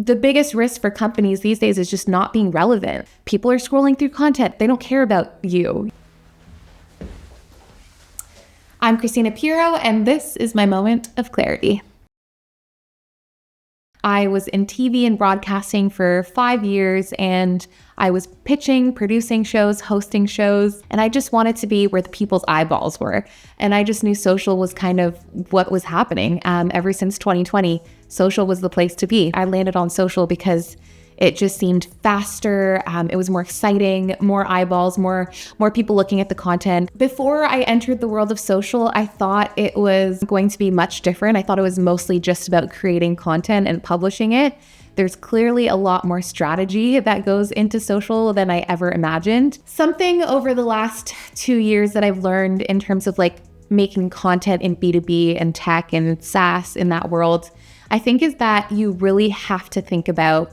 The biggest risk for companies these days is just not being relevant. People are scrolling through content. They don't care about you. I'm Christina Pearo, and this is my moment of clarity. I was in TV and broadcasting for 5 years, and I was pitching, producing shows, hosting shows, and I just wanted to be where the people's eyeballs were. And I just knew social was kind of what was happening. Ever since 2020, social was the place to be. I landed on social because it just seemed faster. It was more exciting, more eyeballs, more people looking at the content. Before I entered the world of social, I thought it was going to be much different. I thought it was mostly just about creating content and publishing it. There's clearly a lot more strategy that goes into social than I ever imagined. Something over the last 2 years that I've learned in terms of making content in B2B and tech and SaaS in that world, I think is that you really have to think about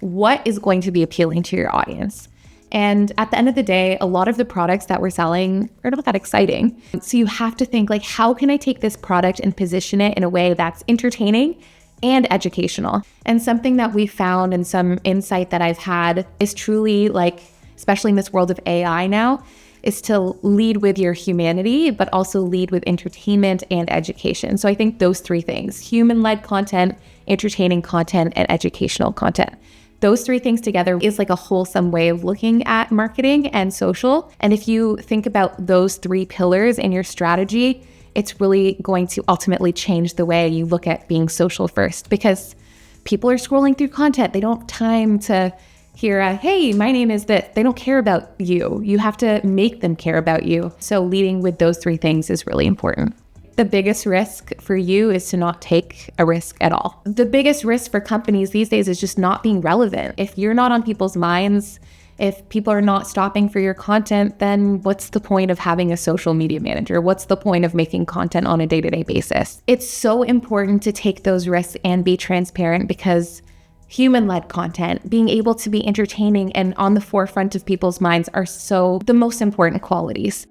what is going to be appealing to your audience. And at the end of the day, a lot of the products that we're selling are not that exciting. So you have to think how can I take this product and position it in a way that's entertaining and educational? And something that we found and some insight that I've had is truly especially in this world of AI now, is to lead with your humanity, but also lead with entertainment and education. So I think those three things: human-led content, entertaining content, and educational content. Those three things together is a wholesome way of looking at marketing and social. And if you think about those three pillars in your strategy, it's really going to ultimately change the way you look at being social first, because people are scrolling through content. They don't have time to hear, hey, my name is this. They don't care about you. You have to make them care about you. So leading with those three things is really important. The biggest risk for you is to not take a risk at all. The biggest risk for companies these days is just not being relevant. If you're not on people's minds, if people are not stopping for your content, then what's the point of having a social media manager? What's the point of making content on a day-to-day basis? It's so important to take those risks and be transparent, because human-led content, being able to be entertaining and on the forefront of people's minds, are so the most important qualities.